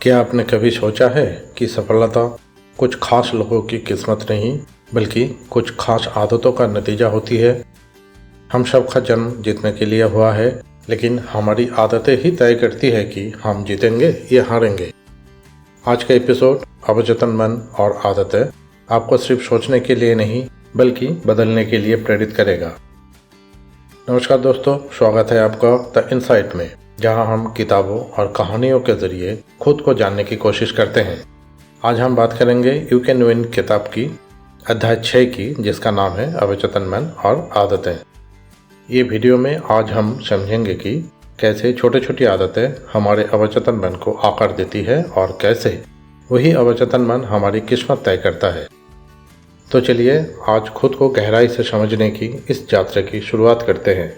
क्या आपने कभी सोचा है कि सफलता कुछ खास लोगों की किस्मत नहीं बल्कि कुछ खास आदतों का नतीजा होती है। हम सब का जन्म जीतने के लिए हुआ है, लेकिन हमारी आदतें ही तय करती है कि हम जीतेंगे या हारेंगे। आज का एपिसोड अवचेतन मन और आदतें आपको सिर्फ सोचने के लिए नहीं बल्कि बदलने के लिए प्रेरित करेगा। नमस्कार दोस्तों, स्वागत है आपका द इनसाइट में, जहां हम किताबों और कहानियों के जरिए खुद को जानने की कोशिश करते हैं। आज हम बात करेंगे यू कैन विन किताब की अध्याय 6 की, जिसका नाम है अवचेतन मन और आदतें। ये वीडियो में आज हम समझेंगे कि कैसे छोटी छोटी आदतें हमारे अवचेतन मन को आकार देती है और कैसे वही अवचेतन मन हमारी किस्मत तय करता है। तो चलिए आज खुद को गहराई से समझने की इस यात्रा की शुरुआत करते हैं।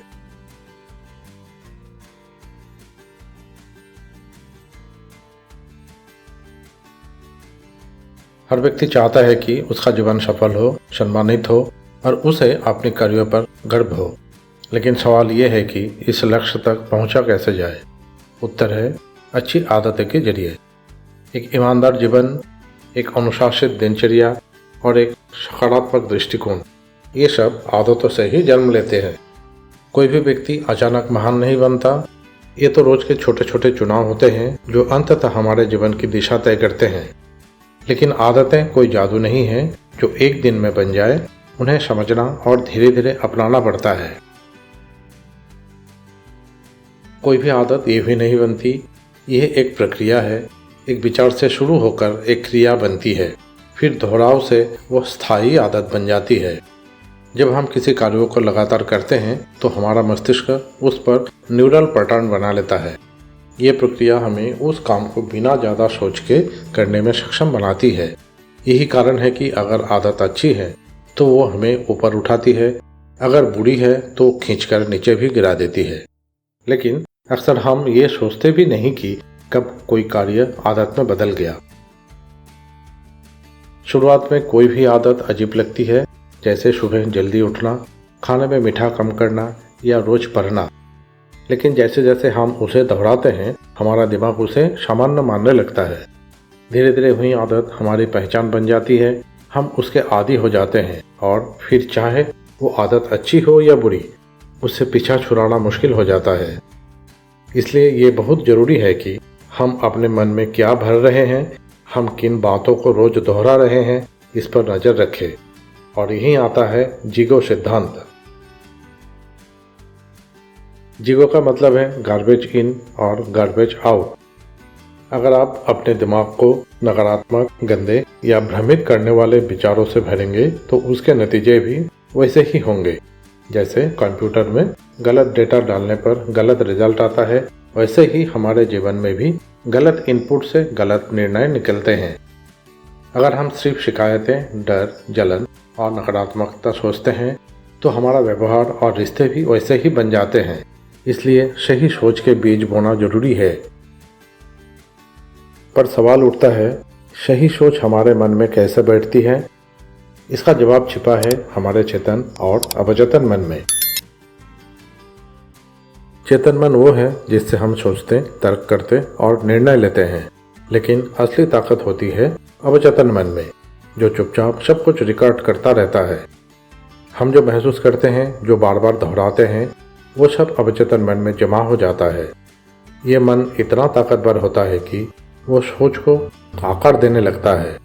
हर व्यक्ति चाहता है कि उसका जीवन सफल हो, सम्मानित हो और उसे अपने कार्यों पर गर्व हो। लेकिन सवाल यह है कि इस लक्ष्य तक पहुंचा कैसे जाए। उत्तर है अच्छी आदतें के जरिए। एक ईमानदार जीवन, एक अनुशासित दिनचर्या और एक सकारात्मक दृष्टिकोण, ये सब आदतों से ही जन्म लेते हैं। कोई भी व्यक्ति अचानक महान नहीं बनता। ये तो रोज के छोटे छोटे चुनाव होते हैं जो अंततः हमारे जीवन की दिशा तय करते हैं। लेकिन आदतें कोई जादू नहीं है जो एक दिन में बन जाए। उन्हें समझना और धीरे धीरे अपनाना पड़ता है। कोई भी आदत ये भी नहीं बनती। यह एक प्रक्रिया है। एक विचार से शुरू होकर एक क्रिया बनती है, फिर दोहराव से वो स्थायी आदत बन जाती है। जब हम किसी कार्य को लगातार करते हैं तो हमारा मस्तिष्क उस पर न्यूरल पैटर्न बना लेता है। ये प्रक्रिया हमें उस काम को बिना ज़्यादा सोच के करने में सक्षम बनाती है। यही कारण है कि अगर आदत अच्छी है तो वो हमें ऊपर उठाती है, अगर बुरी है तो खींचकर नीचे भी गिरा देती है। लेकिन अक्सर हम ये सोचते भी नहीं कि कब कोई कार्य आदत में बदल गया। शुरुआत में कोई भी आदत अजीब लगती है, जैसे सुबह जल्दी उठना, खाने में मीठा कम करना या रोज पढ़ना। लेकिन जैसे जैसे हम उसे दोहराते हैं हमारा दिमाग उसे सामान्य मानने लगता है। धीरे धीरे हुई आदत हमारी पहचान बन जाती है। हम उसके आदी हो जाते हैं और फिर चाहे वो आदत अच्छी हो या बुरी, उससे पीछा छुड़ाना मुश्किल हो जाता है। इसलिए ये बहुत ज़रूरी है कि हम अपने मन में क्या भर रहे हैं, हम किन बातों को रोज दोहरा रहे हैं, इस पर नज़र रखें। और यही आता है जिगो सिद्धांत। जिगो का मतलब है गार्बेज इन और गार्बेज आउट। अगर आप अपने दिमाग को नकारात्मक, गंदे या भ्रमित करने वाले विचारों से भरेंगे तो उसके नतीजे भी वैसे ही होंगे। जैसे कंप्यूटर में गलत डेटा डालने पर गलत रिजल्ट आता है, वैसे ही हमारे जीवन में भी गलत इनपुट से गलत निर्णय निकलते हैं। अगर हम सिर्फ शिकायतें, डर, जलन और नकारात्मकता सोचते हैं तो हमारा व्यवहार और रिश्ते भी वैसे ही बन जाते हैं। इसलिए सही सोच के बीज बोना जरूरी है। पर सवाल उठता है, सही सोच हमारे मन में कैसे बैठती है? इसका जवाब छिपा है हमारे चेतन और अवचेतन मन में। चेतन मन वो है जिससे हम सोचते, तर्क करते और निर्णय लेते हैं। लेकिन असली ताकत होती है अवचेतन मन में, जो चुपचाप सब कुछ रिकॉर्ड करता रहता है। हम जो महसूस करते हैं, जो बार बार दोहराते हैं, वो सब अवचेतन मन में जमा हो जाता है। ये मन इतना ताकतवर होता है कि वो सोच को आकार देने लगता है।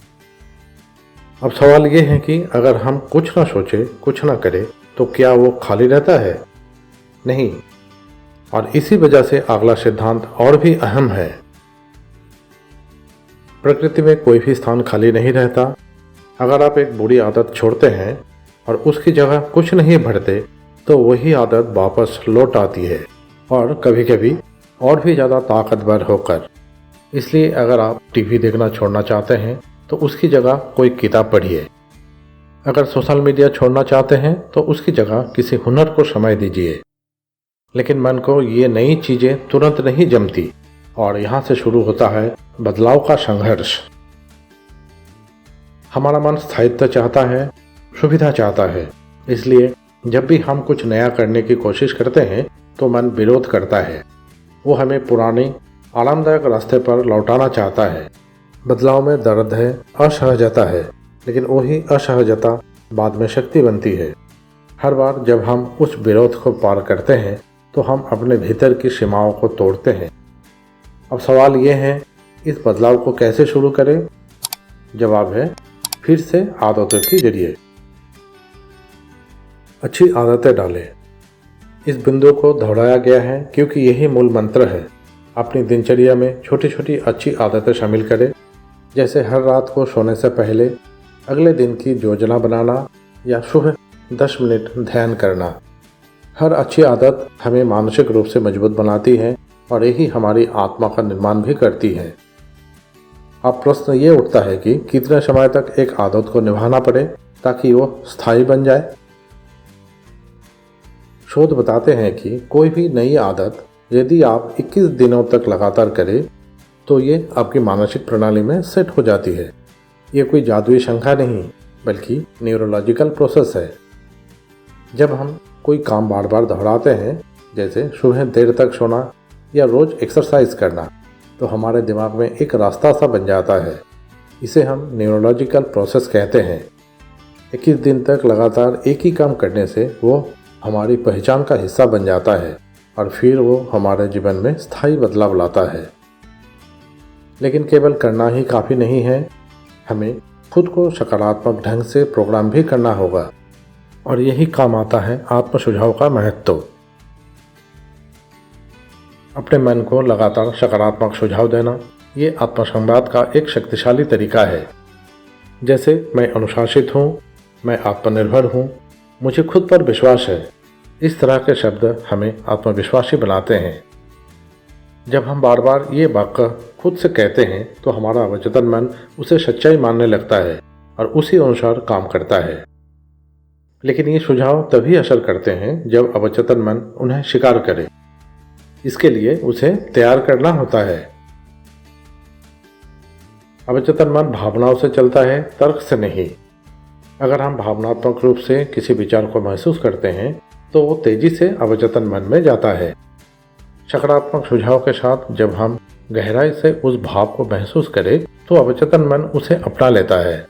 अब सवाल ये है कि अगर हम कुछ ना सोचे, कुछ ना करें, तो क्या वो खाली रहता है? नहीं। और इसी वजह से अगला सिद्धांत और भी अहम है। प्रकृति में कोई भी स्थान खाली नहीं रहता। अगर आप एक बुरी आदत छोड़ते हैं और उसकी जगह कुछ नहीं भरते तो वही आदत वापस लौट आती है, और कभी कभी और भी ज़्यादा ताकतवर होकर। इसलिए अगर आप टीवी देखना छोड़ना चाहते हैं तो उसकी जगह कोई किताब पढ़िए। अगर सोशल मीडिया छोड़ना चाहते हैं तो उसकी जगह किसी हुनर को समय दीजिए। लेकिन मन को ये नई चीज़ें तुरंत नहीं जमती, और यहाँ से शुरू होता है बदलाव का संघर्ष। हमारा मन स्थायित्व चाहता है, सुविधा चाहता है। इसलिए जब भी हम कुछ नया करने की कोशिश करते हैं तो मन विरोध करता है। वो हमें पुरानी आरामदायक रास्ते पर लौटाना चाहता है। बदलाव में दर्द है, असहजता है, लेकिन वही असहजता बाद में शक्ति बनती है। हर बार जब हम उस विरोध को पार करते हैं तो हम अपने भीतर की सीमाओं को तोड़ते हैं। अब सवाल ये है, इस बदलाव को कैसे शुरू करें? जवाब है, फिर से आदतों के जरिए। अच्छी आदतें डालें। इस बिंदु को दोहराया गया है क्योंकि यही मूल मंत्र है। अपनी दिनचर्या में छोटी छोटी अच्छी आदतें शामिल करें, जैसे हर रात को सोने से पहले अगले दिन की योजना बनाना या सुबह 10 मिनट ध्यान करना। हर अच्छी आदत हमें मानसिक रूप से मजबूत बनाती है और यही हमारी आत्मा का निर्माण भी करती है। अब प्रश्न ये उठता है कि कितने समय तक एक आदत को निभाना पड़े ताकि वो स्थायी बन जाए। शोध बताते हैं कि कोई भी नई आदत यदि आप 21 दिनों तक लगातार करें तो ये आपकी मानसिक प्रणाली में सेट हो जाती है। ये कोई जादुई संख्या नहीं, बल्कि न्यूरोलॉजिकल प्रोसेस है। जब हम कोई काम बार बार दोहराते हैं, जैसे सुबह देर तक सोना या रोज़ एक्सरसाइज करना, तो हमारे दिमाग में एक रास्ता सा बन जाता है। इसे हम न्यूरोलॉजिकल प्रोसेस कहते हैं। 21 दिन तक लगातार एक ही काम करने से वो हमारी पहचान का हिस्सा बन जाता है और फिर वो हमारे जीवन में स्थायी बदलाव लाता है। लेकिन केवल करना ही काफ़ी नहीं है, हमें खुद को सकारात्मक ढंग से प्रोग्राम भी करना होगा और यही काम आता है आत्म सुझाव का महत्व। अपने मन को लगातार सकारात्मक सुझाव देना, ये आत्मसंवाद का एक शक्तिशाली तरीका है। जैसे मैं अनुशासित हूँ, मैं आत्मनिर्भर हूँ, मुझे खुद पर विश्वास है। इस तरह के शब्द हमें आत्मविश्वासी बनाते हैं। जब हम बार बार ये वाक्य खुद से कहते हैं तो हमारा अवचेतन मन उसे सच्चाई मानने लगता है और उसी अनुसार काम करता है। लेकिन ये सुझाव तभी असर करते हैं जब अवचेतन मन उन्हें स्वीकार करे। इसके लिए उसे तैयार करना होता है। अवचेतन मन भावनाओं से चलता है, तर्क से नहीं। अगर हम भावनात्मक रूप से किसी विचार को महसूस करते हैं तो वो तेजी से अवचेतन मन में जाता है। सकारात्मक सुझाव के साथ जब हम गहराई से उस भाव को महसूस करें तो अवचेतन मन उसे अपना लेता है।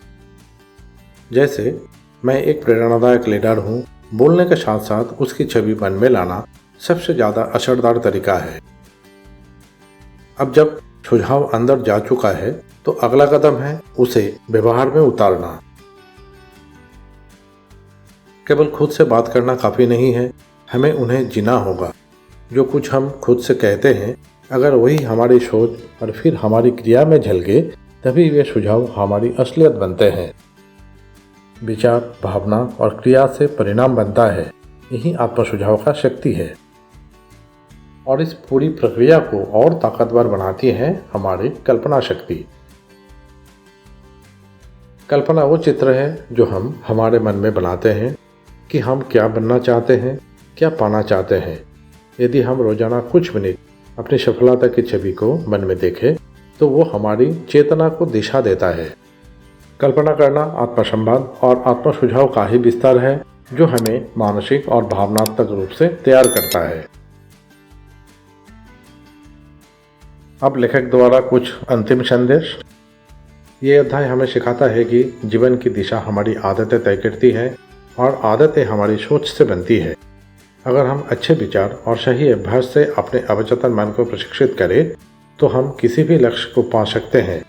जैसे मैं एक प्रेरणादायक लीडर हूँ, बोलने के साथ साथ उसकी छवि मन में लाना सबसे ज़्यादा असरदार तरीका है। अब जब सुझाव अंदर जा चुका है तो अगला कदम है उसे व्यवहार में उतारना। केवल खुद से बात करना काफ़ी नहीं है, हमें उन्हें जीना होगा। जो कुछ हम खुद से कहते हैं, अगर वही हमारी सोच और फिर हमारी क्रिया में झलके, तभी वे सुझाव हमारी असलियत बनते हैं। विचार, भावना और क्रिया से परिणाम बनता है। यही आत्म सुझाव का शक्ति है और इस पूरी प्रक्रिया को और ताकतवर बनाती है हमारी कल्पना शक्ति। कल्पना वो चित्र है जो हम हमारे मन में बनाते हैं कि हम क्या बनना चाहते हैं, क्या पाना चाहते हैं। यदि हम रोजाना कुछ मिनट अपनी सफलता की छवि को मन में देखें तो वो हमारी चेतना को दिशा देता है। कल्पना करना आत्मसंवाद और आत्म सुझाव का ही विस्तार है जो हमें मानसिक और भावनात्मक रूप से तैयार करता है। अब लेखक द्वारा कुछ अंतिम संदेश। ये अध्याय हमें सिखाता है कि जीवन की दिशा हमारी आदतें तय करती है और आदतें हमारी सोच से बनती है। अगर हम अच्छे विचार और सही अभ्यास से अपने अवचेतन मन को प्रशिक्षित करें तो हम किसी भी लक्ष्य को पा सकते हैं।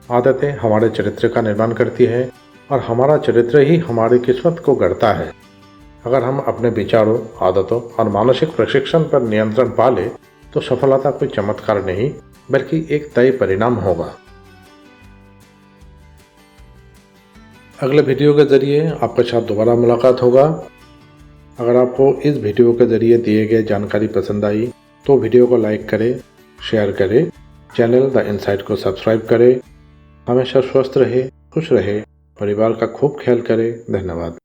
आदतें हमारे चरित्र का निर्माण करती हैं और हमारा चरित्र ही हमारी किस्मत को गढ़ता है। अगर हम अपने विचारों, आदतों और मानसिक प्रशिक्षण पर नियंत्रण पा लें तो सफलता कोई चमत्कार नहीं बल्कि एक तय परिणाम होगा। अगले वीडियो के जरिए आपके साथ दोबारा मुलाकात होगा। अगर आपको इस वीडियो के जरिए दिए गए जानकारी पसंद आई तो वीडियो को लाइक करें, शेयर करें, चैनल द इनसाइट को सब्सक्राइब करें। हमेशा स्वस्थ रहे, खुश रहे, परिवार का खूब ख्याल करें। धन्यवाद।